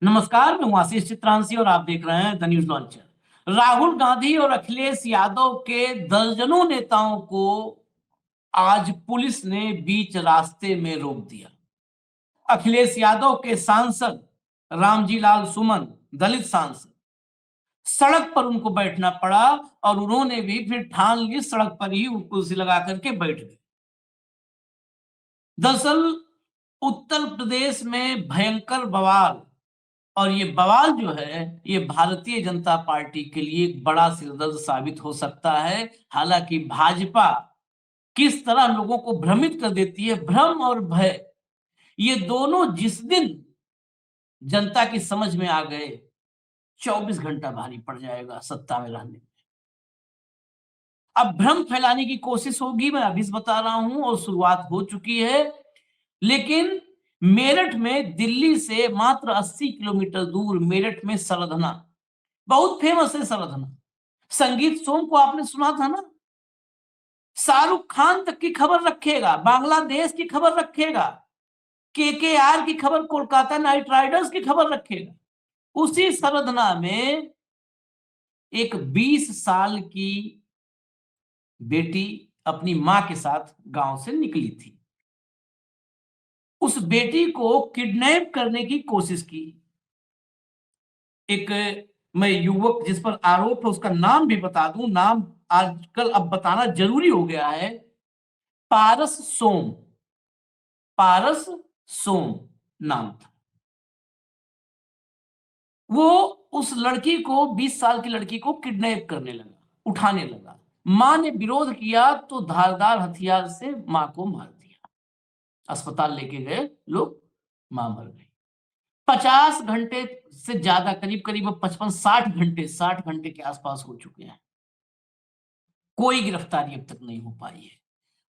नमस्कार, मैं हूं आशीष चित्रांशी और आप देख रहे हैं the news launcher. Rahul Gandhi और अखिलेश यादव के दर्जनों नेताओं को आज पुलिस ने बीच रास्ते में रोक दिया। अखिलेश यादव के सांसद रामजी लाल सुमन, दलित सांसद, सड़क पर उनको बैठना पड़ा और उन्होंने भी फिर ठान ली सड़क पर ही कुर्सी लगा करके बैठ गए। दरअसल उत्तर प्रदेश में भयंकर बवाल, और ये बवाल जो है ये भारतीय जनता पार्टी के लिए एक बड़ा सिरदर्द साबित हो सकता है। हालांकि भाजपा किस तरह लोगों को भ्रमित कर देती है, भ्रम और भय, ये दोनों जिस दिन जनता की समझ में आ गए 24 घंटा भारी पड़ जाएगा सत्ता में रहने में। अब भ्रम फैलाने की कोशिश होगी, मैं अभी से बता रहा हूं, और शुरुआत हो चुकी है। लेकिन मेरठ में दिल्ली से मात्र 80 किलोमीटर दूर मेरठ में सरधना, बहुत फेमस है सरधना। संगीत सोम को आपने सुना था ना? शाहरुख खान तक की खबर रखेगा, बांग्लादेश की खबर रखेगा, केकेआर की खबर, कोलकाता नाइट राइडर्स की खबर रखेगा। उसी सरधना में एक 20 साल की बेटी अपनी मां के साथ गांव से निकली थी। उस बेटी को किडनैप करने की कोशिश की। एक मैं युवक जिस पर आरोप है उसका नाम भी बता दूं, नाम आजकल अब बताना जरूरी हो गया है। पारस सोम, पारस सोम नाम था। वो उस लड़की को, 20 साल की लड़की को किडनैप करने लगा, उठाने लगा। मां ने विरोध किया तो धारदार हथियार से मां को मार दिया। अस्पताल लेके गए लोग, मां मर गई। 50 घंटे से ज्यादा, करीब करीब 55-60 घंटे, 60 घंटे के आसपास हो चुके हैं। कोई गिरफ्तारी अब तक नहीं हो पाई है।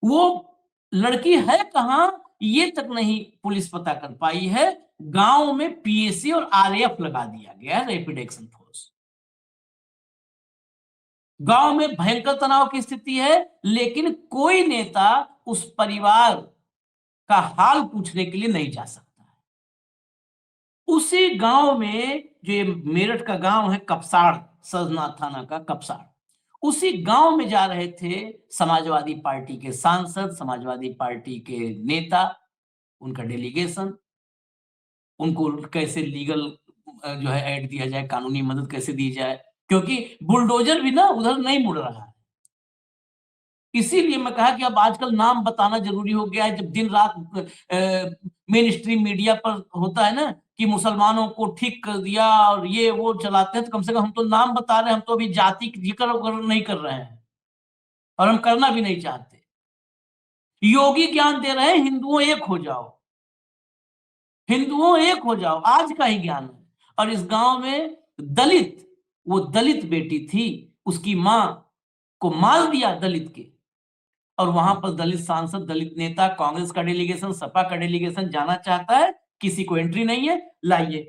वो लड़की है कहां ये तक नहीं पुलिस पता कर पाई है। गांव में पीएसी और आरएएफ लगा दिया गया है, रैपिड एक्शन फोर्स। गांव में भयंकर तनाव की स्थिति है, लेकिन कोई नेता उस परिवार का हाल पूछने के लिए नहीं जा सकता है। उसी गांव में, जो ये मेरठ का गांव है कपसाड़, सजना थाना का कपसाड़, उसी गांव में जा रहे थे समाजवादी पार्टी के सांसद, समाजवादी पार्टी के नेता, उनका डेलीगेशन। उनको कैसे लीगल जो है ऐड दिया जाए, कानूनी मदद कैसे दी जाए, क्योंकि बुलडोजर भी ना उधर नहीं मुड़ रहा है। इसीलिए मैं कहा कि अब आजकल नाम बताना जरूरी हो गया है। जब दिन रात मेन स्ट्रीम मीडिया पर होता है ना कि मुसलमानों को ठीक कर दिया और ये वो चलाते हैं, तो कम से कम हम तो नाम बता रहे हैं, हम तो अभी जाति जिक्र नहीं कर रहे हैं और हम करना भी नहीं चाहते। योगी ज्ञान दे रहे हैं, हिंदुओं एक हो जाओ, हिंदुओं एक हो जाओ, आज का ही ज्ञान है। और इस गांव में दलित, वो दलित बेटी थी, उसकी मां को मार दिया दलित के। और वहां पर दलित सांसद, दलित नेता, कांग्रेस का डेलीगेशन, सपा का डेलीगेशन जाना चाहता है, किसी को एंट्री नहीं है। लाइए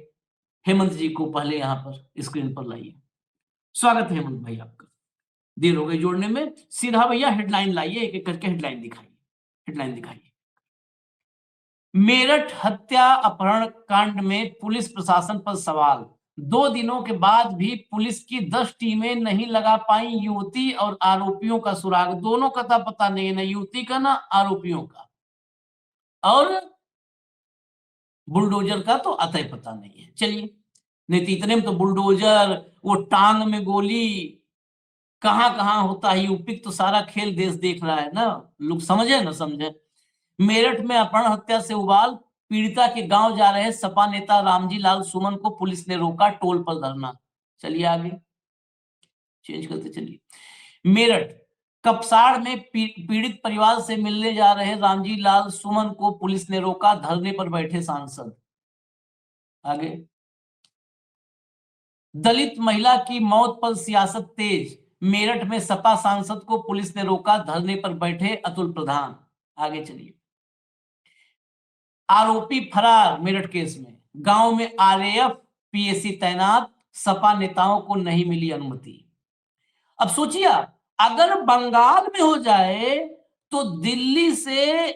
हेमंत जी को पहले यहां पर स्क्रीन पर लाइए। स्वागत है हेमंत भाई आपका, देर हो गई जोड़ने में। सीधा भैया हेडलाइन लाइए, एक एक करके हेडलाइन दिखाइए, हेडलाइन दिखाइए। मेरठ हत्या अपहरण कांड में पुलिस प्रशासन पर सवाल। 2 दिनों के बाद भी पुलिस की 10 टीमें नहीं लगा पाई युवती और आरोपियों का सुराग। दोनों का तो पता नहीं है, ना युवती का ना आरोपियों का, और बुलडोजर का तो अतः पता नहीं है। चलिए, नहीं तो इतने में तो बुलडोजर, वो टांग में गोली, कहां कहां होता है यूपी, तो सारा खेल देश देख रहा है ना। लोग समझे ना समझे। मेरठ में अपहरण हत्या से उबाल, पीड़िता के गांव जा रहे सपा नेता रामजी लाल सुमन को पुलिस ने रोका, टोल पर धरना। चलिए आगे चेंज करते चलिए। मेरठ कपसाड़ में पीड़ित परिवार से मिलने जा रहे रामजी लाल सुमन को पुलिस ने रोका, धरने पर बैठे सांसद। आगे, दलित महिला की मौत पर सियासत तेज, मेरठ में सपा सांसद को पुलिस ने रोका, धरने पर बैठे अतुल प्रधान। आगे चलिए। आरोपी फरार मेरठ केस में, गांव में आरएएफ पीएसी तैनात, सपा नेताओं को नहीं मिली अनुमति। अब सोचिए, अगर बंगाल में हो जाए तो दिल्ली से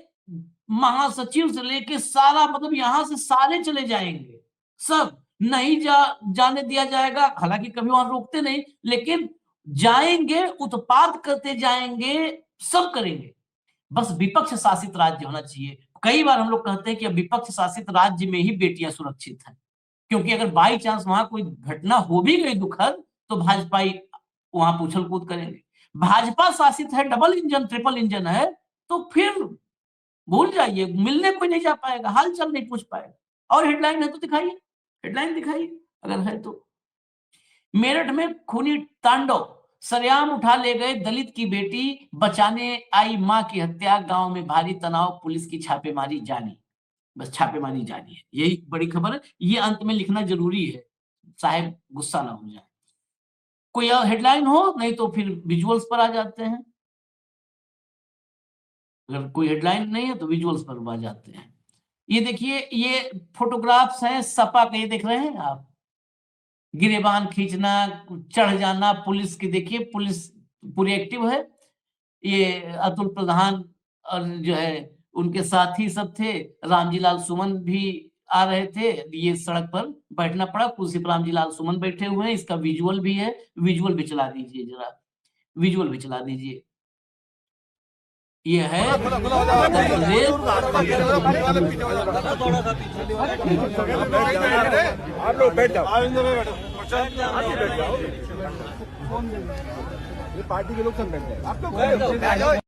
महासचिव से लेके सारा, मतलब यहां से सारे चले जाएंगे सब, नहीं जाने दिया जाएगा। हालांकि कभी वहां रोकते नहीं, लेकिन जाएंगे, उत्पात करते जाएंगे, सब करेंगे। बस विपक्ष शासित राज्य होना चाहिए। कई बार हम लोग कहते हैं कि अब विपक्ष शासित राज्य में ही बेटियां सुरक्षित हैं, क्योंकि अगर बाई चांस वहां कोई घटना हो भी गई दुखद, तो भाजपाई वहां पूछल कूद करेंगे। भाजपा शासित है, डबल इंजन ट्रिपल इंजन है, तो फिर भूल जाइए, मिलने कोई नहीं जा पाएगा, हाल चाल नहीं पूछ पाएगा। और हेडलाइन है तो दिखाइए, हेडलाइन दिखाइए अगर है तो। मेरठ में खूनी तांडव, सरेआम उठा ले गए दलित की बेटी, बचाने आई मां की हत्या, गांव में भारी तनाव, पुलिस की छापेमारी जारी। बस छापेमारी जारी है, यही बड़ी खबर है। ये अंत में लिखना जरूरी है, साहेब गुस्सा ना हो जाए। कोई और हेडलाइन हो, नहीं तो फिर विजुअल्स पर आ जाते हैं। अगर कोई हेडलाइन नहीं है तो विजुअल्स पर आ जाते हैं। ये देखिए, ये फोटोग्राफ्स हैं सपा के, ये देख रहे हैं आप, गिरेबान खींचना, चढ़ जाना पुलिस की। देखिए पुलिस पूरी एक्टिव है। ये अतुल प्रधान और जो है उनके साथी सब थे, रामजी लाल सुमन भी आ रहे थे। ये सड़क पर बैठना पड़ा, कुर्सी पर रामजी लाल सुमन बैठे हुए हैं। इसका विजुअल भी है, विजुअल भी चला दीजिए जरा, विजुअल भी चला दीजिए। ये है आप लोग बैठ जाओ, ये पार्टी के लोग सब बैठ जाए, आप लोग।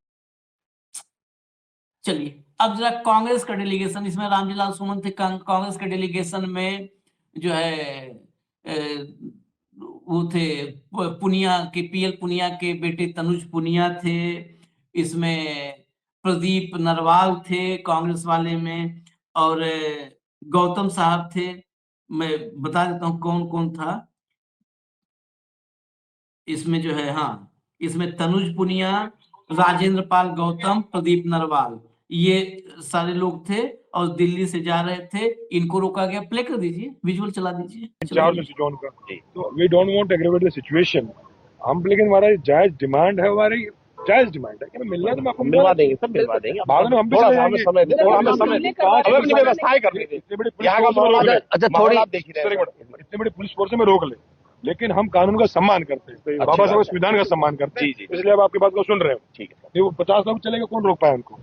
चलिए अब जरा कांग्रेस का डेलीगेशन, इसमें रामजी लाल सुमन थे कांग्रेस के डेलीगेशन में, जो है वो थे पुनिया के, पीएल पुनिया के बेटे तनुज पुनिया थे, इसमें प्रदीप नरवाल थे कांग्रेस वाले में, और गौतम साहब थे। मैं बता देता हूँ कौन कौन था इसमें, जो है हाँ, इसमें तनुज पुनिया, राजेंद्र पाल गौतम, प्रदीप नरवाल, ये सारे लोग थे और दिल्ली से जा रहे थे। इनको रोका गया। प्ले कर दीजिए, विजुअल चला दीजिए। जोन का तो we don't want to aggravate the situation. हम, लेकिन हमारा जायज डिमांड है, हमारी जायज डिमांड है कि मिलना तो आपको मिलवा देंगे, सब मिलवा देंगे। बाद में हम भी चले जाएंगे, समय दे, हमें समय अपनी व्यवस्थाएं करनी थी। इतनी बड़ी पुलिस फोर्स में रोक ले, अच्छा थोड़ी आप देख रहे हैं, इतनी बड़ी पुलिस फोर्स में रोक ले, लेकिन हम कानून का सम्मान करते हैं, बाबा साहब संविधान का सम्मान करते हैं, इसलिए अब आपकी बात को सुन रहे हो। ठीक है, वो 50 लोग चलेगा, कौन रोक पाए उनको?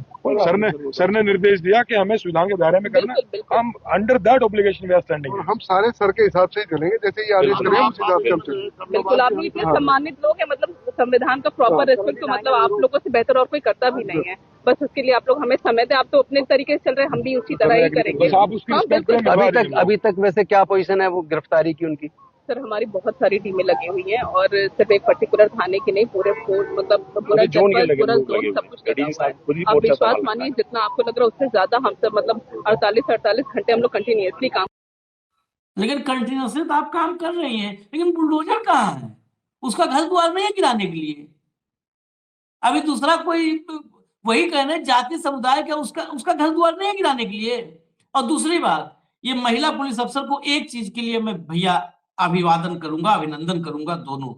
सर ने निर्देश दिया कि हमें संविधान के दायरे में करना, हम under that obligation we are standing. हम सारे सर के हिसाब से ही चलेंगे, जैसे ये आदेश करेंगे उस हिसाब से हम चलेंगे। बिल्कुल, आप इतने सम्मानित लोग हैं, मतलब संविधान का प्रॉपर रेस्पेक्ट तो मतलब आप लोगों से बेहतर और कोई करता भी नहीं है। बस उसके लिए आप लोग हमें समय दें। आप तो अपने तरीके से चल रहे हैं, हम भी उसी तरह ही करेंगे। अभी तक वैसे क्या पोजीशन है वो गिरफ्तारी की उनकी? सर हमारी बहुत सारी टीमें लगी हुई हैं, और सिर्फ एक पर्टिकुलर थाने की नहीं, पूरे मतलब पूरा जोन सब कुछ लगा हुआ है। आप विश्वास मानिए, जितना आपको लग रहा है उससे ज्यादा हम सब मतलब 48 घंटे हम लोग कंटिन्यूअसली काम। लेकिन कंटिन्यूअसली तो आप काम कर रही हैं, लेकिन बुलडोजर कहाँ है? उसका घर द्वार नहीं है गिराने के लिए। अभी दूसरा कोई वही कह रहे हैं, जाति समुदाय का उसका घर द्वार नहीं है गिराने के लिए। और दूसरी बात, ये महिला पुलिस अफसर को एक चीज के लिए मैं भैया अभिवादन करूंगा, अभिनंदन करूंगा दोनों।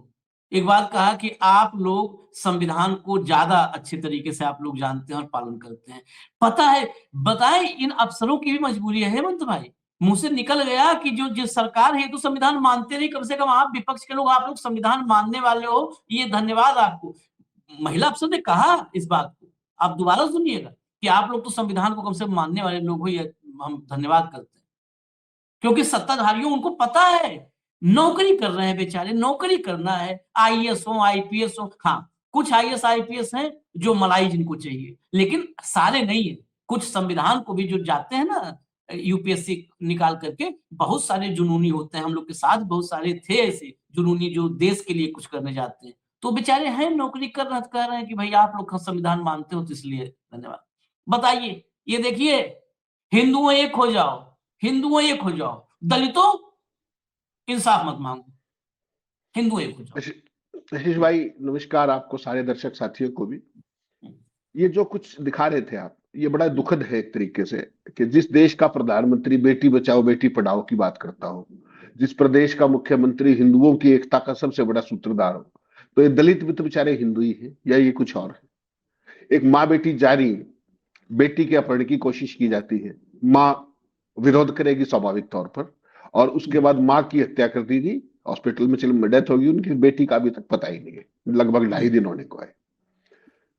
एक बात कहा कि आप लोग संविधान को ज्यादा अच्छे तरीके से आप लोग जानते हैं और पालन करते हैं। पता है, बताएं, इन अफसरों की भी मजबूरी है हेमंत भाई। मुंह से निकल गया कि जो सरकार है तो संविधान मानते नहीं, कम से कम आप विपक्ष के लोग, आप लोग संविधान मानने वाले हो, ये धन्यवाद आपको। महिला अफसर ने कहा इस बात को, आप दोबारा सुनिएगा कि आप लोग तो संविधान को कम से कम मानने वाले लोग हो, ये हम धन्यवाद करते हैं। क्योंकि सत्ताधारियों, उनको पता है नौकरी कर रहे हैं बेचारे, नौकरी करना है, आईएएस हो, आईपीएस हो। हाँ, कुछ आईएएस आईपीएस हैं जो मलाई जिनको चाहिए, लेकिन सारे नहीं है। कुछ संविधान को भी जो जाते हैं ना यूपीएससी निकाल करके, बहुत सारे जुनूनी होते हैं। हम लोग के साथ बहुत सारे थे ऐसे जुनूनी जो देश के लिए कुछ करने जाते हैं, तो बेचारे हैं, नौकरी कर रहे हैं कि भाई आप लोग संविधान मानते हो तो इसलिए धन्यवाद। बताइए, ये देखिए, हिंदुओं एक हो जाओ, हिंदुओं एक हो जाओ, दलितों इंसाफ मत मांगो, हिंदू एक हो जाओ। आशीष भाई नमस्कार, आपको सारे दर्शक साथियों को भी। ये जो कुछ दिखा रहे थे आप, ये बड़ा दुखद है एक तरीके से कि जिस देश का प्रधानमंत्री बेटी बचाओ बेटी पढ़ाओ की बात करता हो, जिस प्रदेश का मुख्यमंत्री हिंदुओं की एकता का सबसे बड़ा सूत्रधार हो, तो ये दलित भी तो बेचारे हिंदू ही है या ये कुछ और है? एक माँ बेटी जारी, बेटी के अपहरण की कोशिश की जाती है, माँ विरोध करेगी स्वाभाविक तौर पर, और उसके बाद माँ की हत्या कर दी थी, हॉस्पिटल में चल डेथ होगी उनकी, बेटी का अभी तक पता ही नहीं है, लगभग 2.5 दिन होने को है।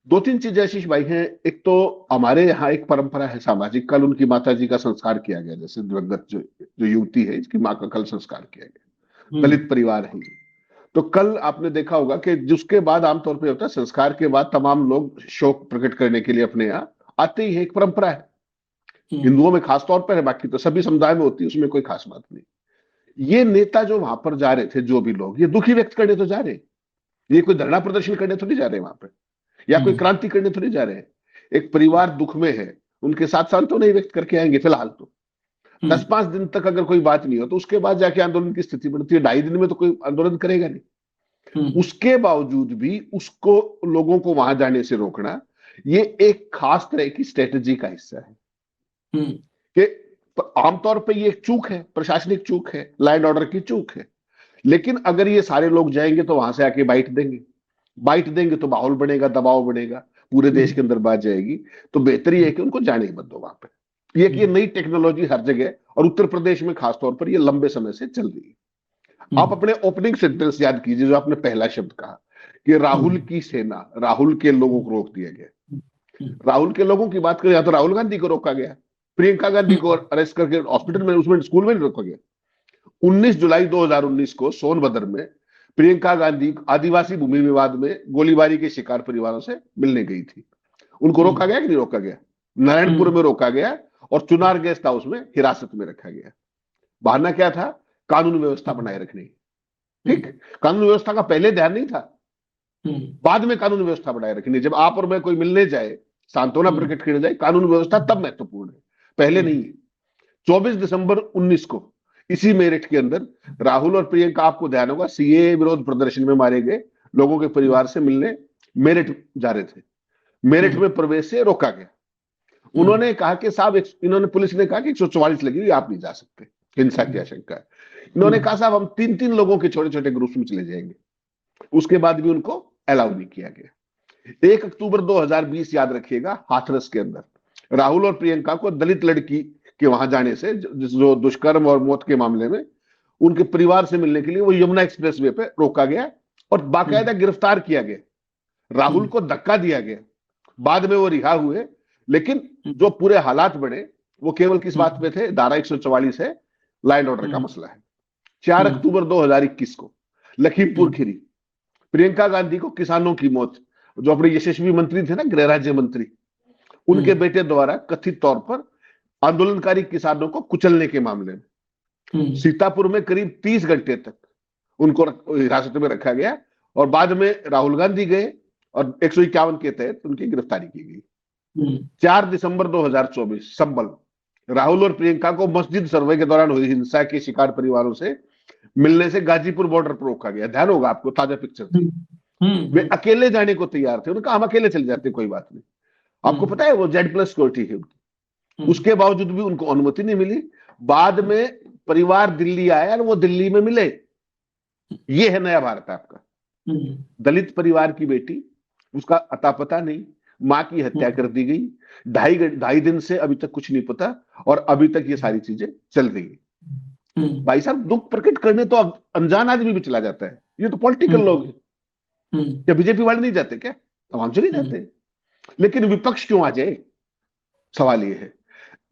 2-3 चीजें आशीष भाई हैं। एक तो हमारे यहाँ एक परंपरा है सामाजिक, कल उनकी माता जी का संस्कार किया गया, जैसे दिवंगत जो युवती है इसकी माँ का कल संस्कार किया गया, दलित परिवार है। तो कल आपने देखा होगा कि जिसके बाद आमतौर पर होता है संस्कार के बाद तमाम लोग शोक प्रकट करने के लिए अपने यहाँ आते ही है, एक परंपरा है, हिंदुओं में खास तौर पर है, बाकी तो सभी समुदाय में होती है, उसमें कोई खास बात नहीं। ये नेता जो वहां पर जा रहे थे, जो भी लोग, ये दुखी व्यक्त करने तो जा रहे, ये कोई धरना प्रदर्शन करने तो नहीं जा रहे वहां पे, या कोई क्रांति करने तो नहीं जा रहे हैं। एक परिवार दुख में है, उनके साथ साथ तो नहीं व्यक्त करके आएंगे फिलहाल तो। 10-5 दिन तक अगर कोई बात नहीं हो तो उसके बाद जाके आंदोलन की स्थिति बनती है। 2.5 दिन में तो कोई आंदोलन करेगा नहीं। उसके बावजूद भी उसको, लोगों को वहां जाने से रोकना, ये एक खास तरह की स्ट्रेटेजी का हिस्सा है कि आमतौर पर ये एक चूक है, प्रशासनिक चूक है, लॉ एंड ऑर्डर की चूक है। लेकिन अगर ये सारे लोग जाएंगे तो वहां से आके बाइट देंगे तो माहौल बनेगा, दबाव बनेगा, पूरे देश के अंदर बात जाएगी। तो बेहतर ये है कि उनको जाने ही मत दो वहां पे। ये नई टेक्नोलॉजी हर जगह, और उत्तर प्रदेश में खासतौर पर ये लंबे समय से चल रही है। आप अपने ओपनिंग सेंटेंस याद कीजिए, जो आपने पहला शब्द कहा कि राहुल की सेना, राहुल के लोगों को रोक दिया गया। राहुल के लोगों की बात करें, या तो राहुल गांधी को रोका गया, प्रियंका गांधी को अरेस्ट करके हॉस्पिटल में, उसमें स्कूल में नहीं रोका गया। 19 जुलाई 2019 को सोनभद्र में प्रियंका गांधी आदिवासी भूमि विवाद में गोलीबारी के शिकार परिवारों से मिलने गई थी। उनको रोका गया कि नहीं रोका गया? नारायणपुर में रोका गया और चुनार गेस्ट हाउस में हिरासत में रखा गया। बहाना क्या था? कानून व्यवस्था बनाए रखने। ठीक, कानून व्यवस्था का पहले ध्यान नहीं था, बाद में कानून व्यवस्था बनाए रखनी। जब आप और मैं कोई मिलने जाए, सांत्वना प्रकट करने जाए, कानून व्यवस्था तब महत्वपूर्ण है, पहले नहीं है। 24 दिसंबर 19 को इसी मेरठ के अंदर राहुल और प्रियंका, आपको ध्यान होगा, सीए विरोध प्रदर्शन में मारे गए लोगों के परिवार से मिलने मेरठ जा रहे थे। मेरठ में प्रवेश से रोका गया। उन्होंने कहा कि साहब, इन्होंने, पुलिस ने कहा कि 144 लगी हुई, आप नहीं जा सकते, हिंसा की आशंका है। इन्होंने कहा साहब हम 3-3 लोगों के छोटे छोटे ग्रुप में चले जाएंगे। उसके बाद भी उनको अलाउ नहीं किया गया। 1 अक्टूबर 2020 याद रखिएगा, हाथरस के अंदर राहुल और प्रियंका को दलित लड़की के वहां जाने से, जो दुष्कर्म और मौत के मामले में, उनके परिवार से मिलने के लिए वो यमुना एक्सप्रेसवे पे रोका गया और बाकायदा गिरफ्तार किया गया। राहुल को धक्का दिया गया, बाद में वो रिहा हुए। लेकिन जो पूरे हालात बने वो केवल किस बात पे थे? धारा 144 है, लॉ एंड ऑर्डर का मसला है। 4 अक्टूबर 2021 को लखीमपुर खीरी, प्रियंका गांधी को किसानों की मौत, जो अपने यशस्वी मंत्री थे ना, गृह राज्य मंत्री, उनके बेटे द्वारा कथित तौर पर आंदोलनकारी किसानों को कुचलने के मामले में सीतापुर में करीब 30 घंटे तक उनको हिरासत में रखा गया और बाद में राहुल गांधी गए और 151 के तहत उनकी गिरफ्तारी की गई। 4 दिसंबर 2024 संबल, राहुल और प्रियंका को मस्जिद सर्वे के दौरान हुई हिंसा के शिकार परिवारों से मिलने से गाजीपुर बॉर्डर पर रोका गया। ध्यान होगा आपको, ताजा पिक्चर थी। वे अकेले जाने को तैयार थे, उन्होंने कहा हम अकेले चले जाते, कोई बात नहीं। आपको पता है वो Z+ सिक्योरिटी है उनकी, उसके बावजूद भी उनको अनुमति नहीं मिली। बाद में परिवार दिल्ली आया और वो दिल्ली में मिले। ये है नया भारत आपका। दलित परिवार की बेटी, उसका अता पता नहीं, मां की हत्या कर दी गई। 2.5 दिन से अभी तक कुछ नहीं पता और अभी तक ये सारी चीजें चल रही है। भाई साहब, दुख प्रकट करने तो अब अनजान आदमी भी चला जाता है, ये तो पॉलिटिकल लोग हैं। क्या बीजेपी वाले नहीं जाते क्या? तमाम चले जाते, लेकिन विपक्ष क्यों आ जाए? सवाल ये है।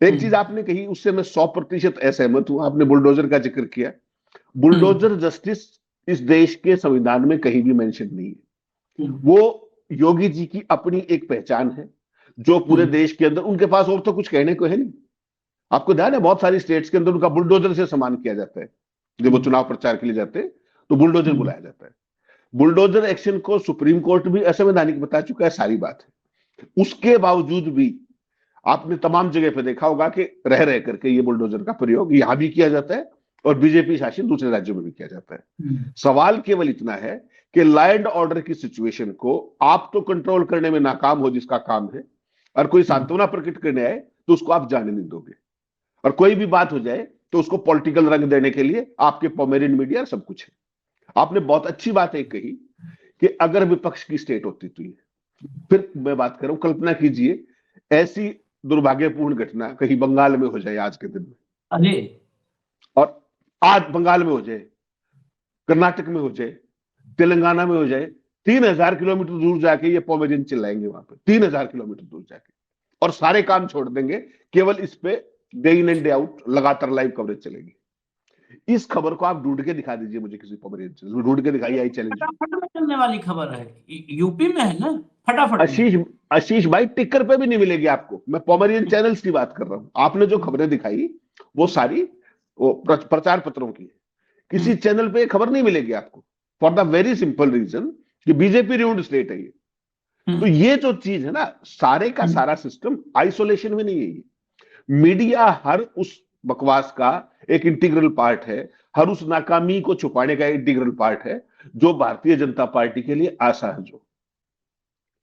एक चीज आपने कही, उससे मैं 100% असहमत हूं। आपने बुलडोजर का जिक्र किया। बुलडोजर जस्टिस इस देश के संविधान में कहीं भी मेंशन नहीं है। वो योगी जी की अपनी एक पहचान है, जो पूरे देश के अंदर, उनके पास और तो कुछ कहने को है नहीं। आपको ध्यान है, बहुत सारी स्टेट्स के अंदर उनका बुलडोजर से सम्मान किया जाता है। जब वो चुनाव प्रचार के लिए जाते हैं तो बुलडोजर बुलाया जाता है। बुलडोजर एक्शन को सुप्रीम कोर्ट भी असंवैधानिक बता चुका है, सारी बात है। उसके बावजूद भी आपने तमाम जगह पे देखा होगा कि रह करके ये बुलडोजर का प्रयोग यहां भी किया जाता है और बीजेपी शासित दूसरे राज्यों में भी किया जाता है। सवाल केवल इतना है कि लॉ एंड ऑर्डर की सिचुएशन को आप तो कंट्रोल करने में नाकाम हो, जिसका काम है, और कोई सांत्वना प्रकट करने आए तो उसको आप जाने नहीं दोगे, और कोई भी बात हो जाए तो उसको पॉलिटिकल रंग देने के लिए आपके पोमेरियन मीडिया सब कुछ है। आपने बहुत अच्छी बात एक कही कि अगर विपक्ष की स्टेट होती तो ये, फिर मैं बात कर रहा हूं, कल्पना कीजिए ऐसी दुर्भाग्यपूर्ण घटना कहीं बंगाल में हो जाए आज के दिन में, अरे, और आज बंगाल में हो जाए, कर्नाटक में हो जाए, तेलंगाना में हो जाए, 3000 किलोमीटर दूर जाके ये पोमेरियन चिल्लाएंगे वहां पे, 3000 किलोमीटर दूर जाके, और सारे काम छोड़ देंगे, केवल इस पे day in and day out लगातार लाइव कवरेज चलेगी। इस खबर को आप ढूंढ के दिखा दीजिए मुझे किसी पोमेरियन चैनल, ढूंढ के दिखाइए, आई चैलेंज। फटाफट में चलने वाली खबर है, यूपी में है ना, फटाफट में। आशीष भाई टिकर पे भी नहीं मिलेगी आपको, मैं पोमेरियन चैनल्स की बात कर रहा हूं। आपने जो खबरें दिखाई वो सारी वो प्रचार पत्रों की है, किसी चैनल पे खबर नहीं मिलेगी आपको, for the very simple reason कि बीजेपी रूल्ड स्टेट है ये। तो ये जो चीज है ना, सारे का सारा सिस्टम आइसोलेशन में नहीं है ये। मीडिया हर उस बकवास का एक इंटीग्रल पार्ट है, हर उस नाकामी को छुपाने का इंटीग्रल पार्ट है, जो भारतीय जनता पार्टी के लिए आशा है। जो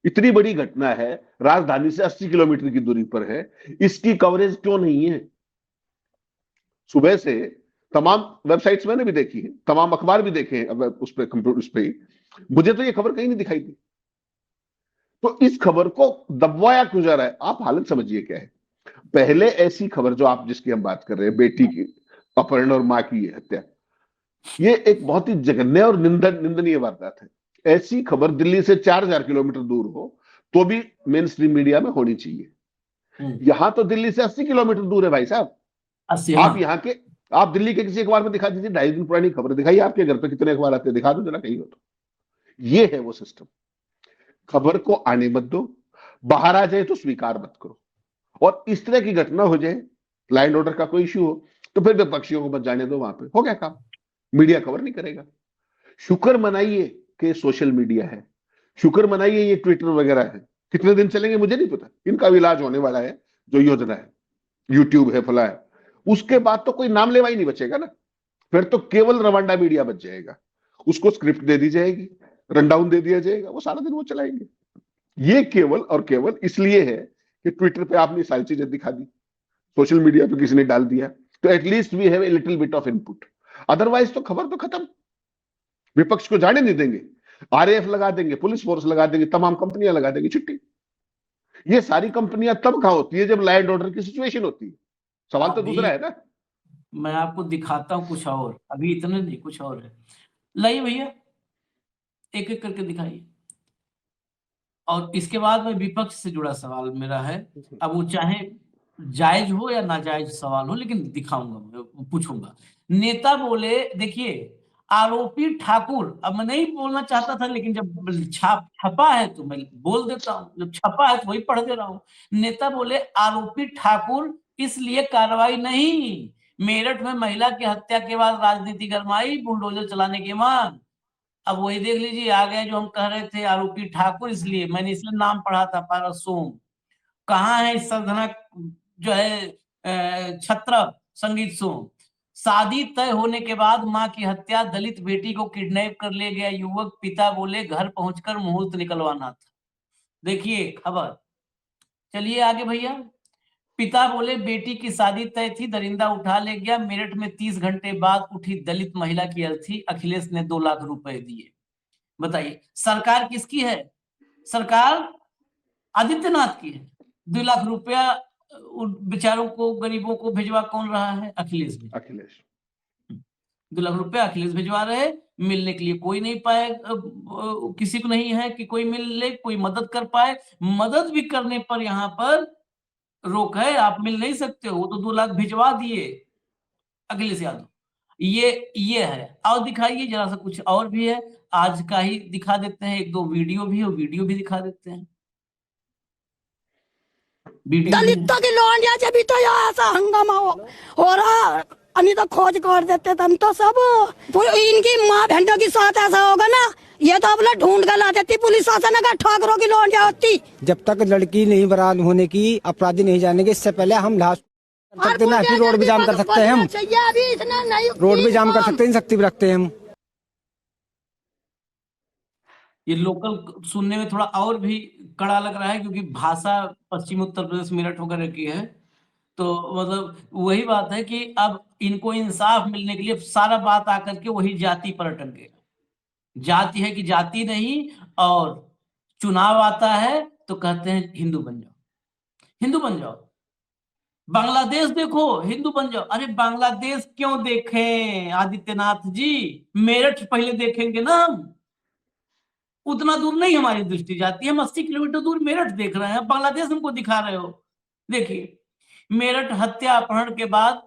इतनी बड़ी घटना है, राजधानी से 80 किलोमीटर की दूरी पर है, इसकी कवरेज क्यों नहीं है? सुबह से तमाम वेबसाइट्स मैंने भी देखी है, तमाम अखबार भी देखे हैं, अब उस पर कंप्यूटर उस पर, मुझे तो ये खबर कहीं नहीं दिखाई दी। तो इस खबर को दबवाया क्यों जा रहा है? आप हालत समझिए क्या है। पहले ऐसी खबर जो आप जिसकी हम बात कर रहे हैं, बेटी की अपहरण और मां की हत्या, ये एक बहुत ही जघन्य और निंदनीय वारदात है। ऐसी खबर दिल्ली से 4000 किलोमीटर दूर हो तो भी मेन स्ट्रीम मीडिया में होनी चाहिए। यहां तो दिल्ली से 80 किलोमीटर दूर है भाई साहब। आप यहाँ के, आप दिल्ली के किसी अखबार में दिखा दीजिए, 2.5 दिन पुरानी खबर दिखाइए, आपके घर पे कितने अखबार आते हैं, दिखा दो जरा कहीं हो तो। ये है वो सिस्टम। खबर को आने मत दो, बाहर आ जाए तो स्वीकार मत करो, और इस तरह की घटना हो जाए, लैंड ऑर्डर का कोई इश्यू हो, तो फिर विपक्षियों को मत जाने दो वहां पे, हो गया काम, मीडिया कवर नहीं करेगा। शुक्र मनाइए कि सोशल मीडिया है, शुक्र मनाइए ये ट्विटर वगैरह है। कितने दिन चलेंगे मुझे नहीं पता, इनका भी इलाज होने वाला है, जो योजना है, यूट्यूब है, फला है, उसके बाद तो कोई नाम लेवा ही नहीं बचेगा ना। फिर तो केवल रवांडा मीडिया बच जाएगा, उसको स्क्रिप्ट दे दी जाएगी, रनडाउन दे दिया जाएगा, वो सारा दिन वो चलाएंगे। ये केवल और केवल इसलिए है कि ट्विटर पे आपने सारी चीजें दिखा दी, सोशल मीडिया पे किसी ने डाल दिया, तो at least we have a little bit of input. Otherwise तो खबर तो खत्म, विपक्ष को जाने नहीं देंगे, आरएएफ लगा देंगे, पुलिस फोर्स लगा देंगे, तमाम कंपनियां लगा देंगी, छुट्टी। ये सारी कंपनियां तब कहां होती है? जब लैंड ऑर्डर की सिचुएशन होती है। सवाल तो दूसरा है ना। मैं आपको दिखाता हूं कुछ और, अभी इतने नहीं, कुछ और है। लाइए भैया, एक एक करके दिखाइए। और इसके बाद में विपक्ष से जुड़ा सवाल मेरा है, अब वो चाहे जायज हो या नाजायज सवाल हो, लेकिन दिखाऊंगा, मैं पूछूंगा। नेता बोले, देखिए आरोपी ठाकुर, अब मैं नहीं बोलना चाहता था, लेकिन जब छपा है तो मैं बोल देता हूं, जब छपा है तो वही पढ़ दे रहा हूं। नेता बोले आरोपी ठाकुर इसलिए कार्रवाई नहीं, मेरठ में महिला की हत्या के बाद राजनीति गरमाई, बुलडोजर चलाने की मांग। अब वही देख लीजिए, आ गए जो हम कह रहे थे, आरोपी ठाकुर इसलिए, मैंने इसलिए नाम पढ़ा था पारस सोम। कहाँ है सरधना जो है छत्र संगीत सोम। शादी तय होने के बाद मां की हत्या, दलित बेटी को किडनैप कर ले गया युवक, पिता बोले घर पहुंचकर मुहूर्त निकलवाना था। देखिए खबर, चलिए आगे भैया। पिता बोले बेटी की शादी तय थी, दरिंदा उठा ले गया, मेरठ में 30 घंटे बाद उठी दलित महिला की अर्थी, अखिलेश ने 2 लाख रुपए दिए। बताइए सरकार किसकी है? सरकार आदित्यनाथ की है। 2 लाख रुपया बेचारों को, गरीबों को भिजवा कौन रहा है? अखिलेश। 2 लाख रुपया अखिलेश भिजवा रहे, मिलने के लिए कोई नहीं पाए, किसी को नहीं है कि कोई मिल ले, कोई मदद कर पाए। मदद भी करने पर यहाँ पर रोक है, आप मिल नहीं सकते हो। वो तो 2 लाख भिजवा दिए अखिलेश यादव। ये है। और दिखाइए जरा सा, कुछ और भी है, आज का ही दिखा देते हैं, 1-2 वीडियो भी, वीडियो भी दिखा देते हैं। दलितों की लौंडिया जब भी तो यहाँ ऐसा हंगामा हो रहा, अनिता खोज कर देते तम तो सब इनकी माँ बहनों के साथ ऐसा होगा ना, ये तो अपना ढूंढ कर ला देती पुलिस शासन, अगर ठाकरों की लौंडिया होती। जब तक लड़की नहीं बरामद होने की, अपराधी नहीं जानेंगे, इससे पहले हम लाश कर सकते ना, फिर रोड भी जाम कर सकते हैं हम, रोड भी जाम कर सकते हैं, शक्ति भी रखते हैं हम। ये लोकल सुनने में थोड़ा और भी कड़ा लग रहा है, क्योंकि भाषा पश्चिम उत्तर प्रदेश मेरठ वगैरह की है। तो मतलब वही बात है कि अब इनको इंसाफ मिलने के लिए सारा बात आकर के वही जाति पर अटकेगा। जाति है कि जाति नहीं, और चुनाव आता है तो कहते हैं हिंदू बन जाओ, हिंदू बन जाओ। बांग्लादेश देखो, हिंदू बन जाओ। अरे बांग्लादेश क्यों देखें आदित्यनाथ जी, मेरठ पहले देखेंगे ना हम। उतना दूर नहीं हमारी दृष्टि जाती है, हम 80 किलोमीटर दूर मेरठ देख रहे हैं, बांग्लादेश हमको दिखा रहे हो। देखिए मेरठ हत्या अपहरण के बाद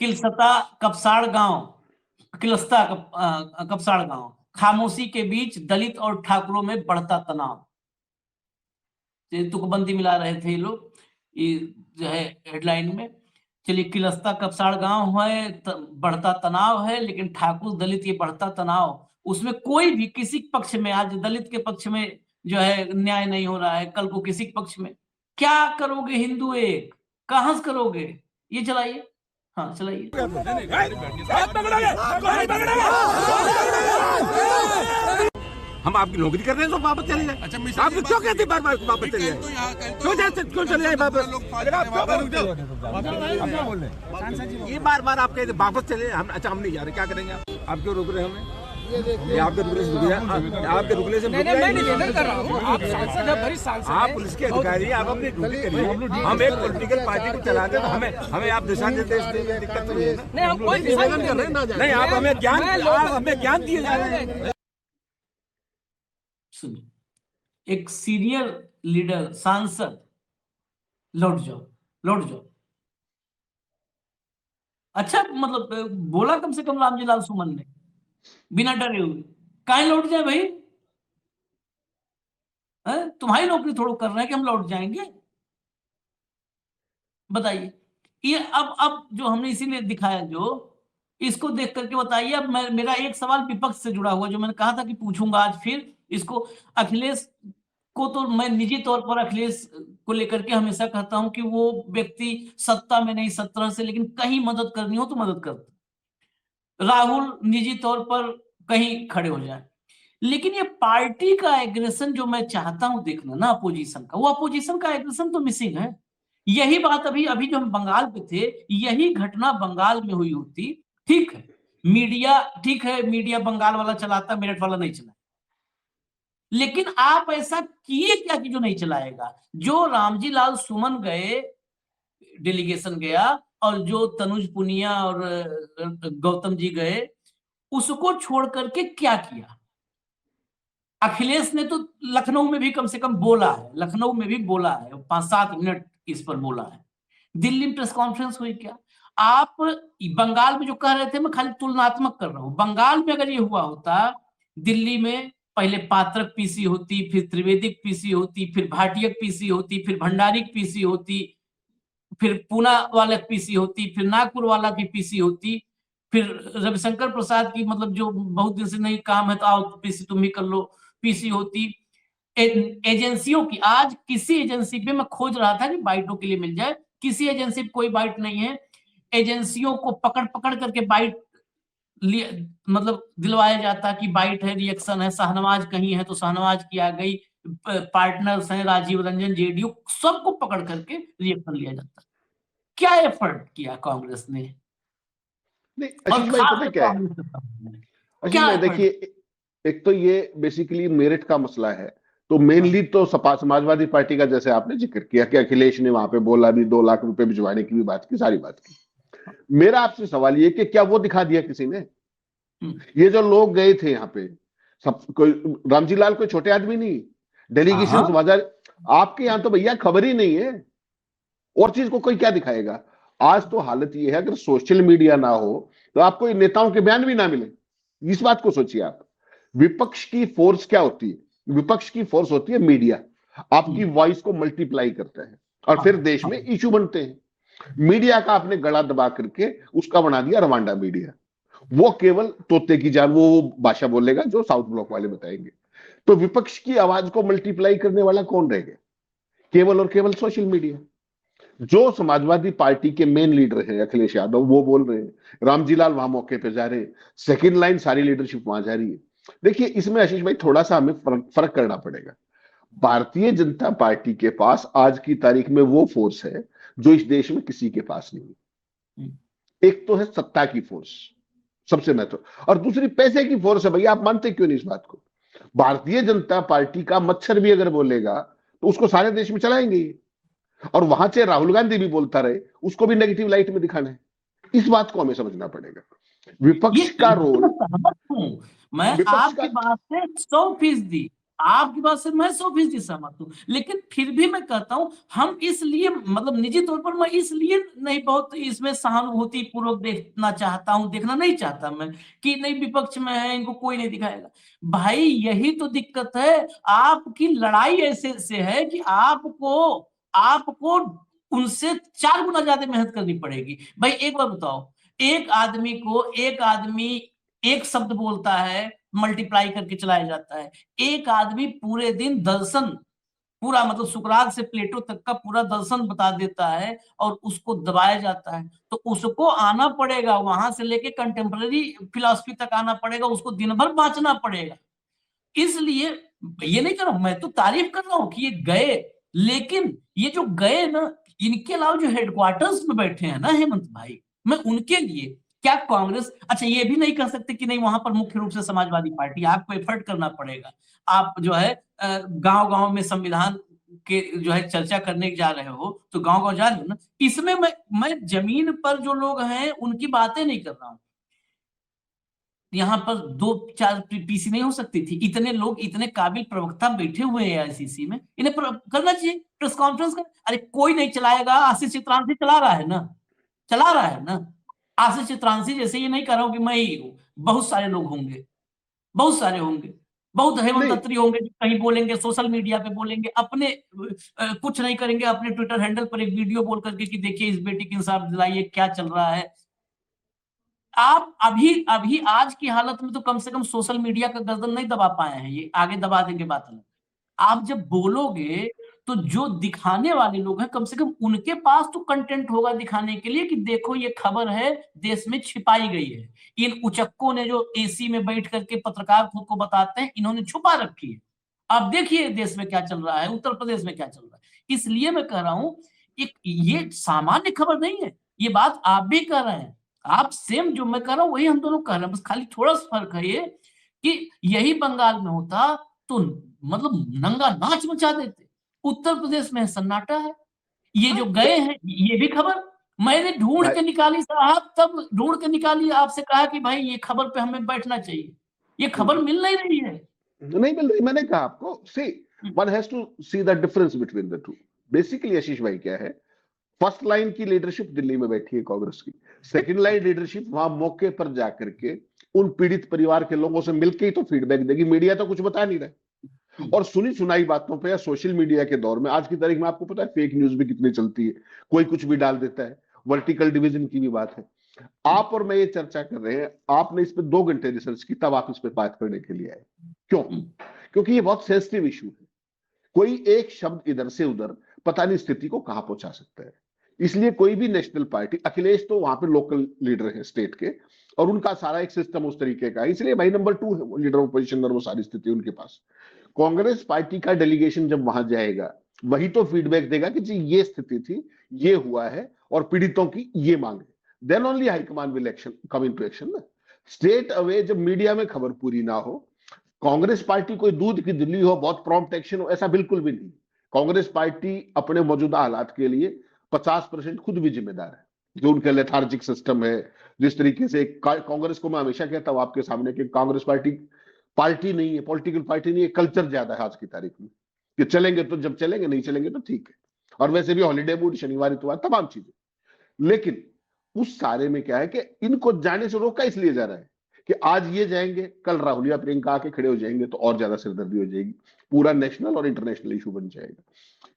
किलसता कपसाड़ गांव, किलस्ता कपसाड़ गांव, खामोशी के बीच दलित और ठाकुरों में बढ़ता तनाव। तुकबंदी मिला रहे थे ये लोग, ये जो है हेडलाइन में। चलिए किलस्ता कपसाड़ गांव है, बढ़ता तनाव है, लेकिन ठाकुर दलित ये बढ़ता तनाव, उसमें कोई भी किसी पक्ष में, आज दलित के पक्ष में जो है न्याय नहीं हो रहा है, कल को किसी पक्ष में। क्या करोगे हिंदू एक, कहां से करोगे? ये चलाइए, हाँ चलाइए। हम आपकी नौकरी कर रहे हैं तो वापस चले जाए। अच्छा आप क्यों कहते बार बार वापस चले जाए? क्यों चले जाए वापस? ये बार बार आप कहते वापस चले, हम अच्छा हम नहीं जा रहे, क्या करेंगे आप क्यों रोक रहे हैं हमें? आपके रुकने से रुक जाए, आपके रुकने से आप पुलिस के अधिकारी, आप अपनी ड्यूटी करिए। हम एक पॉलिटिकल पार्टी को चलाते हैं, तो हमें आप दिशा निर्देश देंगे, दिक्कत नहीं है ना? नहीं, आप हमें ज्ञान दिए जा रहे हैं। सुनिए, एक सीनियर लीडर, सांसद, लौट जाओ। अच्छा मतलब बोला कम से कम रामजी लाल सुमन ने, बिना डरे हुए। काहे लौट जाए भाई? तुम्हारी नौकरी थोड़ा कर रहे हैं कि हम लौट जाएंगे? बताइए। ये अब जो हमने इसीलिए दिखाया, जो इसको देख करके बताइए। अब मेरा एक सवाल विपक्ष से जुड़ा हुआ, जो मैंने कहा था कि पूछूंगा आज फिर इसको। अखिलेश को तो मैं निजी तौर पर अखिलेश को लेकर के हमेशा कहता हूं कि वो व्यक्ति सत्ता में नहीं 17 से, लेकिन कहीं मदद करनी हो तो मदद करता। राहुल निजी तौर पर कहीं खड़े हो जाए, लेकिन ये पार्टी का एग्रेशन जो मैं चाहता हूं देखना ना अपोजिशन का, वो अपोजिशन का एग्रेशन तो मिसिंग है। यही बात अभी जो हम बंगाल पे थे, यही घटना बंगाल में हुई होती, ठीक है मीडिया बंगाल वाला चलाता, मेरठ वाला नहीं चला, लेकिन आप ऐसा किए क्या कि जो नहीं चलाएगा? जो रामजी लाल सुमन गए, डेलीगेशन गया, और जो तनुज पुनिया और गौतम जी गए, उसको छोड़ करके क्या किया? अखिलेश ने तो लखनऊ में भी कम से कम बोला है, 5-7 मिनट इस पर बोला है। दिल्ली में प्रेस कॉन्फ्रेंस हुई क्या? आप बंगाल में जो कह रहे थे, मैं खाली तुलनात्मक कर रहा हूं, बंगाल में अगर ये हुआ होता, दिल्ली में पहले पात्रक पीसी होती, फिर त्रिवेदिक पीसी होती, फिर भाटियक पीसी होती, फिर भंडारिक पीसी होती, फिर पूना वाला पीसी होती, फिर नागपुर वाला की पीसी होती, फिर रविशंकर प्रसाद की, मतलब जो बहुत दिन से नहीं काम है तो आओ पीसी तुम ही कर लो, पीसी होती। एजेंसियों की, आज किसी एजेंसी पे मैं खोज रहा था कि बाइटों के लिए मिल जाए, किसी एजेंसी पे कोई बाइट नहीं है। एजेंसियों को पकड़ करके बाइट मतलब दिलवाया जाता कि बाइट है, रिएक्शन है, शाहनवाज कहीं है तो शाहनवाज की आ गई, पार्टनर्स हैं राजीव रंजन, जेडीयू, सबको पकड़ करके रिएक्शन लिया जाता। क्या एफर्ट किया कांग्रेस ने? नहीं आशीष भाई पता क्या है आशीष भाई, देखिए एक तो ये बेसिकली मेरिट का मसला है, तो मेनली तो समाजवादी पार्टी का, जैसे आपने जिक्र किया कि अखिलेश ने वहां पे बोला भी, 2 लाख रुपए भिजवाने की भी बात की, सारी बात की। मेरा आपसे सवाल ये कि क्या वो दिखा दिया किसी ने? ये जो लोग गए थे यहाँ पे, सब कोई रामजी लाल कोई छोटे आदमी नहीं, डेलीगेशन समाजवादी, आपके यहाँ तो भैया खबर ही नहीं है, और चीज को कोई क्या दिखाएगा? आज तो हालत ये है, अगर सोशल मीडिया ना हो तो आपको नेताओं के बयान भी ना मिले। इस बात को सोचिए आप। विपक्ष की फोर्स क्या होती है? विपक्ष की फोर्स होती है मीडिया, आपकी वॉइस को मल्टीप्लाई करता है और फिर देश में इशू बनते हैं। मीडिया का आपने गला दबा करके उसका बना दिया रवांडा मीडिया, वो केवल तोते की जान वो भाषा बोलेगा जो साउथ ब्लॉक वाले बताएंगे। तो विपक्ष की आवाज को मल्टीप्लाई करने वाला कौन रह गया? केवल और केवल सोशल मीडिया। जो समाजवादी पार्टी के मेन लीडर है अखिलेश यादव, वो बोल रहे हैं, रामजी लाल वहां मौके पे जा रहे हैं, सेकंड लाइन सारी लीडरशिप वहां जा रही है। देखिए इसमें आशीष भाई थोड़ा सा हमें फर्क करना पड़ेगा। भारतीय जनता पार्टी के पास आज की तारीख में वो फोर्स है जो इस देश में किसी के पास नहीं। एक तो है सत्ता की फोर्स, सबसे महत्व, और दूसरी पैसे की फोर्स है। भैया आप मानते क्यों नहीं इस बात को? भारतीय जनता पार्टी का मच्छर भी अगर बोलेगा तो उसको सारे देश में चलाएंगे। और वहां से राहुल गांधी भी बोलता रहे, उसको भी नेगेटिव लाइट में दिखाना है। इस बात को हमें समझना पड़ेगा। विपक्ष का रोल, मैं सहमत हूं, मैं विपक्ष आपकी का बात से 100%, आपकी बात से मैं 100% सहमत हूं, लेकिन फिर भी मैं कहता हूं हम इसलिए मतलब निजी तौर पर मैं इसलिए नहीं बहुत इसमें सहानुभूति पूर्वक देखना चाहता हूं, देखना नहीं चाहता मैं कि नहीं विपक्ष में है, इनको कोई नहीं दिखाएगा। भाई यही तो दिक्कत है, आपकी लड़ाई ऐसे से है कि आपको आपको उनसे 4 गुना ज्यादा मेहनत करनी पड़ेगी। भाई एक बार बताओ, एक आदमी एक शब्द बोलता है, मल्टीप्लाई करके चलाया जाता है। एक आदमी पूरे दिन दर्शन, पूरा मतलब सुकरात से प्लेटो तक का पूरा दर्शन बता देता है और उसको दबाया जाता है। तो उसको आना पड़ेगा, वहां से लेके कंटेम्पररी फिलॉसफी तक आना पड़ेगा, उसको दिन भर बांचना पड़ेगा। इसलिए ये नहीं कर रहा हूं, मैं तो तारीफ कर रहा हूं कि ये गए, लेकिन ये जो गए ना, इनके अलावा जो हेडक्वार्टर्स में बैठे हैं ना हेमंत भाई, मैं उनके लिए क्या कांग्रेस, अच्छा ये भी नहीं कह सकते कि नहीं वहां पर मुख्य रूप से समाजवादी पार्टी, आपको एफर्ट करना पड़ेगा। आप जो है गांव गांव में संविधान के जो है चर्चा करने जा रहे हो, तो गांव गांव जा रहे हो ना, इसमें मैं जमीन पर जो लोग हैं उनकी बातें नहीं कर रहा हूं। यहाँ पर 2-4 पीसी नहीं हो सकती थी, इतने लोग, इतने काबिल प्रवक्ता बैठे हुए हैं आईसीसी में, इन्हें करना चाहिए प्रेस कॉन्फ्रेंस कर। अरे कोई नहीं चलाएगा, आशीष चित्रांशी चला रहा है ना, चला रहा है ना। आशीष चित्रांशी जैसे, ये नहीं कर रहा हूं कि मैं ही हूं, बहुत सारे लोग होंगे, बहुत सारे होंगे, बहुत हेमंत अत्री होंगे जो कहीं बोलेंगे, सोशल मीडिया पे बोलेंगे, अपने कुछ नहीं करेंगे, अपने ट्विटर हैंडल पर एक वीडियो बोल करके कि देखिए इस बेटी की इंसाफ दिलाइए, क्या चल रहा है। आप अभी अभी आज की हालत में तो कम से कम सोशल मीडिया का गर्दन नहीं दबा पाए हैं, ये आगे दबा देंगे बात अलग। आप जब बोलोगे तो जो दिखाने वाले लोग हैं, कम से कम उनके पास तो कंटेंट होगा दिखाने के लिए कि देखो ये खबर है, देश में छिपाई गई है। इन उचक्कों ने जो एसी में बैठ करके पत्रकार खुद को बताते हैं, इन्होंने छुपा रखी है। अब देखिए देश में क्या चल रहा है, उत्तर प्रदेश में क्या चल रहा है। इसलिए मैं कह रहा हूं, एक ये सामान्य खबर नहीं है, ये बात आप भी कह रहे हैं, आप सेम जो मैं कह रहा हूं वही हम दोनों कह रहे हैं, बस खाली थोड़ा सा फर्क है ये कि यही बंगाल में होता तो मतलब नंगा नाच मचा देते। उत्तर प्रदेश में सन्नाटा है। ये जो गए हैं, ये भी खबर मैंने ढूंढ के निकाली साहब, तब ढूंढ के निकाली, आपसे कहा कि भाई ये खबर पे हमें बैठना चाहिए, ये खबर मिल नहीं रही है। नहीं मिल रही, मैंने कहा आपको, see one has to see the difference between the two. Basically Ashish भाई क्या है, फर्स्ट लाइन की लीडरशिप दिल्ली में बैठी है कांग्रेस की, सेकंड लाइन लीडरशिप वहां मौके पर जाकर के उन पीड़ित परिवार के लोगों से मिलकर ही तो फीडबैक देगी। मीडिया तो कुछ बता नहीं रहा, और सुनी सुनाई बातों पे या सोशल मीडिया के दौर में आज की तारीख में आपको पता है फेक न्यूज भी कितनी चलती है, कोई कुछ भी डाल देता है। वर्टिकल डिवीजन की भी बात है। आप और मैं ये चर्चा कर रहे हैं, आपने इस पे 2 घंटे रिसर्च की, तब आप इस पे बात करने के लिए आए। क्यों? क्योंकि ये बहुत सेंसिटिव इशू है। कोई एक शब्द इधर से उधर पता नहीं स्थिति को कहां पहुंचा सकता है। इसलिए कोई भी नेशनल पार्टी, अखिलेश तो वहां पे लोकल लीडर है स्टेट के, और उनका सारा एक सिस्टम उस तरीके का है, इसलिए भाई नंबर 2 है वो लीडर ऑफ पोजिशन, और वो सारी स्थिति उनके पास। कांग्रेस पार्टी का डेलीगेशन जब वहां जाएगा, वही तो फीडबैक देगा कि जी ये स्थिति थी, ये हुआ है, और पीड़ितों की ये मांग है। Then only high command will action come into action ना। स्ट्रेट अवे जब मीडिया में खबर पूरी ना हो, कांग्रेस पार्टी कोई दूध की दिल्ली हो, बहुत प्रॉम्प्ट एक्शन हो, ऐसा बिल्कुल भी नहीं। कांग्रेस पार्टी अपने मौजूदा हालात के लिए 50% खुद भी जिम्मेदार है। जो उनका लेथार्जिक सिस्टम है, जिस तरीके से कांग्रेस को मैं हमेशा कहता हूं आपके सामने कि कांग्रेस पार्टी नहीं है, पॉलिटिकल पार्टी नहीं है, कल्चर ज्यादा है आज की तारीख में, कि चलेंगे तो जब चलेंगे, नहीं चलेंगे तो ठीक है, और वैसे भी हॉलीडे मूड, शनिवार इतवार तमाम चीजें। लेकिन उस सारे में क्या है कि इनको जाने से रोका इसलिए जा रहा है कि आज ये जाएंगे, कल राहुल या प्रियंका आके खड़े हो जाएंगे तो और ज्यादा सिरदर्दी हो जाएगी, पूरा नेशनल और इंटरनेशनल इशू बन जाएगा।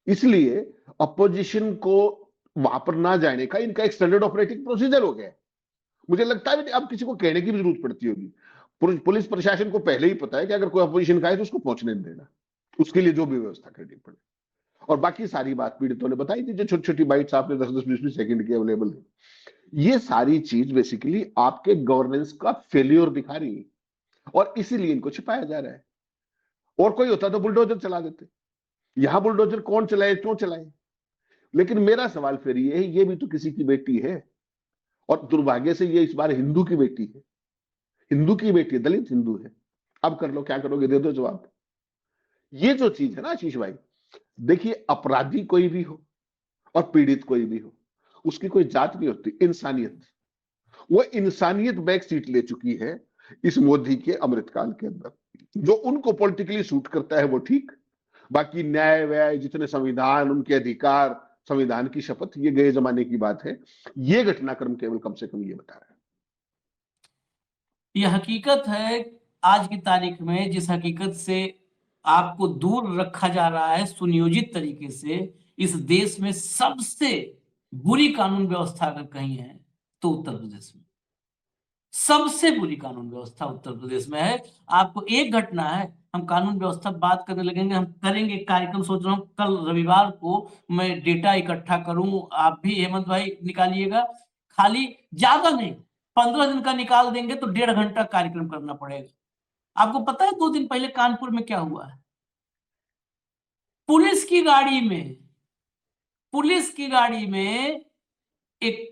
इसलिए अपोजिशन को वहां पर ना जाने का इनका एक स्टैंडर्ड ऑपरेटिंग प्रोसीजर हो गया है। मुझे लगता है अब किसी को कहने की भी जरूरत पड़ती होगी। पुलिस प्रशासन को पहले ही पता है कि अगर कोई अपोजिशन का है तो उसको पहुंचने नहीं देना, उसके लिए जो भी व्यवस्था करनी पड़े। और बाकी सारी बात पीड़ितों ने बताई थी, जो छोटी छोटी बाइट्स आपने 10-10, 20-20 सेकंड की अवेलेबल है, ये सारी चीज बेसिकली आपके गवर्नेंस का फेल्योर दिखा रही है, और इसीलिए इनको छिपाया जा रहा है। और कोई होता तो बुलडोजर चला देते, यहां बुलडोजर कौन चलाए, क्यों चलाए? लेकिन मेरा सवाल फिर ये है, ये भी तो किसी की बेटी है, और दुर्भाग्य से ये इस बार हिंदू की बेटी है, हिंदू की बेटी है, दलित हिंदू है। अब कर लो, क्या करोगे, दे दो जवाब। ये जो चीज है ना आशीष भाई, देखिए अपराधी कोई भी हो, और पीड़ित कोई भी हो, उसकी कोई जात नहीं होती, इंसानियत। वो इंसानियत बैक सीट ले चुकी है इस मोदी के अमृतकाल के अंदर। जो उनको पॉलिटिकली सूट करता है वो ठीक, बाकी न्याय व्याय जितने संविधान, उनके अधिकार, संविधान की शपथ, ये गए जमाने की बात है। ये घटनाक्रम केवल कम से कम ये बता रहा है। यह हकीकत है आज की तारीख में, जिस हकीकत से आपको दूर रखा जा रहा है सुनियोजित तरीके से। इस देश में सबसे बुरी कानून व्यवस्था अगर कहीं है तो उत्तर प्रदेश में, सबसे बुरी कानून व्यवस्था उत्तर प्रदेश में है। आपको एक घटना है, हम कानून व्यवस्था बात करने लगेंगे, हम करेंगे कार्यक्रम, सोच रहा हूँ कल रविवार को मैं डेटा इकट्ठा करूं, आप भी हेमंत भाई निकालिएगा, खाली ज्यादा नहीं 15 दिन का निकाल देंगे तो 1.5 घंटा कार्यक्रम करना पड़ेगा। आपको पता है 2 दिन पहले कानपुर में क्या हुआ है? पुलिस की गाड़ी में एक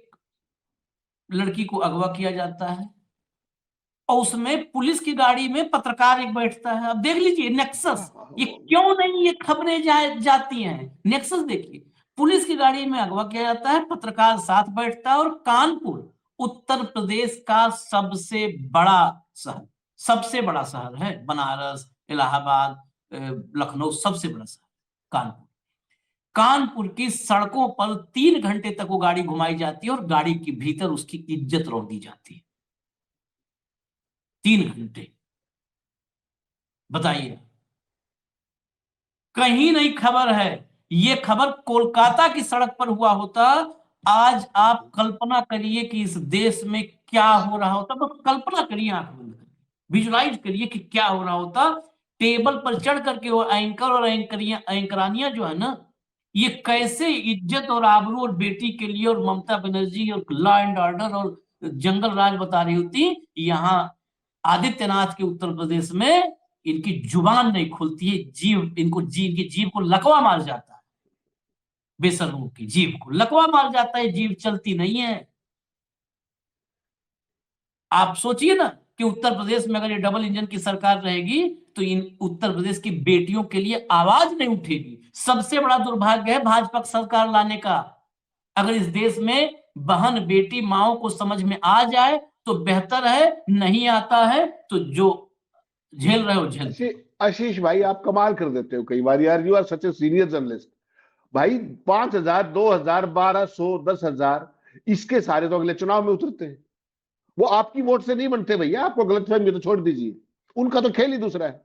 लड़की को अगवा किया जाता है और उसमें पुलिस की गाड़ी में पत्रकार एक बैठता है। अब देख लीजिए नेक्सस, ये क्यों नहीं ये खबरें जाती हैं, नेक्सस देखिए। पुलिस की गाड़ी में अगवा किया जाता है, पत्रकार साथ बैठता है, और कानपुर उत्तर प्रदेश का सबसे बड़ा शहर है, बनारस, इलाहाबाद, लखनऊ, सबसे बड़ा शहर कानपुर की सड़कों पर 3 घंटे तक वो गाड़ी घुमाई जाती है और गाड़ी के भीतर उसकी इज्जत रोक दी जाती है। 3 घंटे, बताइए, कहीं नहीं खबर है। ये खबर कोलकाता की सड़क पर हुआ होता, आज आप कल्पना करिए कि इस देश में क्या हो रहा होता। बस कल्पना करिए, आंख बंद करके विजुलाइज करिए कि क्या हो रहा होता। टेबल पर चढ़ करके वो एंकर और एंकरानियां जो है ना, ये कैसे इज्जत और आबरू और बेटी के लिए और ममता बनर्जी और लॉ एंड ऑर्डर और जंगल राज बता रही होती। यहाँ आदित्यनाथ के उत्तर प्रदेश में इनकी जुबान नहीं खुलती है, इनकी जीभ को लकवा मार जाता है, बेशर्मों की जीभ को लकवा मार जाता है, जीभ चलती नहीं है। आप सोचिए ना कि उत्तर प्रदेश में अगर ये डबल इंजन की सरकार रहेगी तो इन उत्तर प्रदेश की बेटियों के लिए आवाज नहीं उठेगी। सबसे बड़ा दुर्भाग्य है भाजपा सरकार लाने का। अगर इस देश में बहन बेटी माओ को समझ में आ जाए तो बेहतर है, नहीं आता है तो जो झेल रहे हो झेल। आशीष भाई, आप कमाल कर देते हो कई बार यार, you are such a senior journalist भाई। 5,000, 2,000, 1,200, 10,000, इसके सारे तो अगले चुनाव में उतरते हैं। वो आपकी वोट से नहीं बनते भैया, आपको गलतफहमी तो छोड़ दीजिए, उनका तो खेल ही दूसरा है।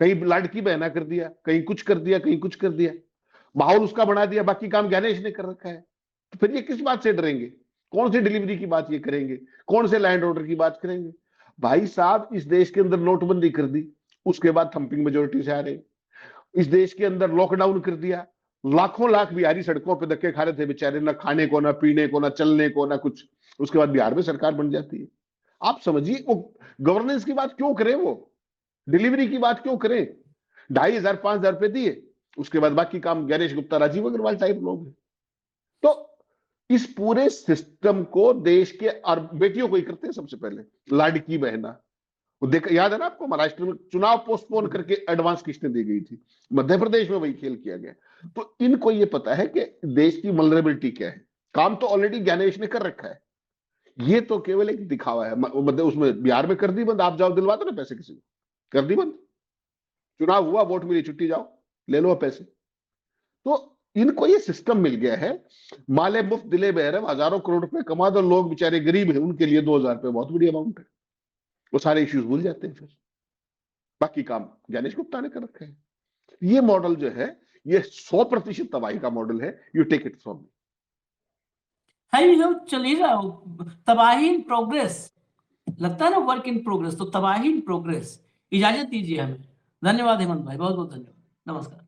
कहीं लड़की बहना कर दिया, कहीं कुछ कर दिया, कहीं कुछ कर दिया, माहौल उसका बना दिया, बाकी काम ज्ञानेश ने कर रखा है। तो फिर ये किस बात से डरेंगे? कौन सी डिलीवरी की बात ये करेंगे? कौन से लैंड ऑर्डर की बात करेंगे? भाई साहब, इस देश के अंदर नोटबंदी कर दी, उसके बाद थंपिंग मेजोरिटी से आ रहे। इस देश के अंदर लॉकडाउन कर दिया, लाखों लाख बिहारी सड़कों पर धक्के खा रहे थे बेचारे, ना खाने को, ना पीने को, ना चलने को, ना कुछ। उसके बाद बिहार में सरकार बन जाती है। आप समझिए, वो गवर्नेंस की बात क्यों करें, वो डिलीवरी की बात क्यों करें? 2,500 5,000 रुपए दिए, उसके बाद बाकी काम गणेश गुप्ता, राजीव अग्रवाल टाइप लोग हैं। तो इस पूरे सिस्टम को देश के और बेटियों को ही करते हैं सबसे पहले, लाडकी बहना। वो देख, याद है ना आपको, महाराष्ट्र में चुनाव पोस्टपोन करके एडवांस किस्तें दी गई थी, मध्य प्रदेश में वही खेल किया गया। तो इनको ये पता है कि देश की वल्नरेबिलिटी क्या है। काम तो ऑलरेडी ज्ञानेश ने कर रखा है, ये तो केवल एक दिखावा है। उसमें बिहार में कर दी बंद, आप जाओ दिलवा दो ना पैसे किसी को, कर दी बंद। चुनाव हुआ, वोट मिली, छुट्टी, जाओ ले लो पैसे। तो इनको ये सिस्टम मिल गया है, माले मुफ्त दिले बहरम, हजारों करोड़ रुपए कमा दो, लोग बेचारे गरीब हैं, उनके लिए 2,000 रुपए बहुत बड़ी अमाउंट है। वो सारे इश्यूज भूल जाते हैं, फिर बाकी काम गणेश गुप्ता ने कर रखा है। ये मॉडल जो है, ये 100% तबाही का मॉडल है। You take it from me. चलेगा, तबाही इन प्रोग्रेस लगता है ना, वर्क इन प्रोग्रेस, तो तबाही इन प्रोग्रेस। इजाजत दीजिए हमें। धन्यवाद हेमंत भाई, बहुत बहुत धन्यवाद, नमस्कार।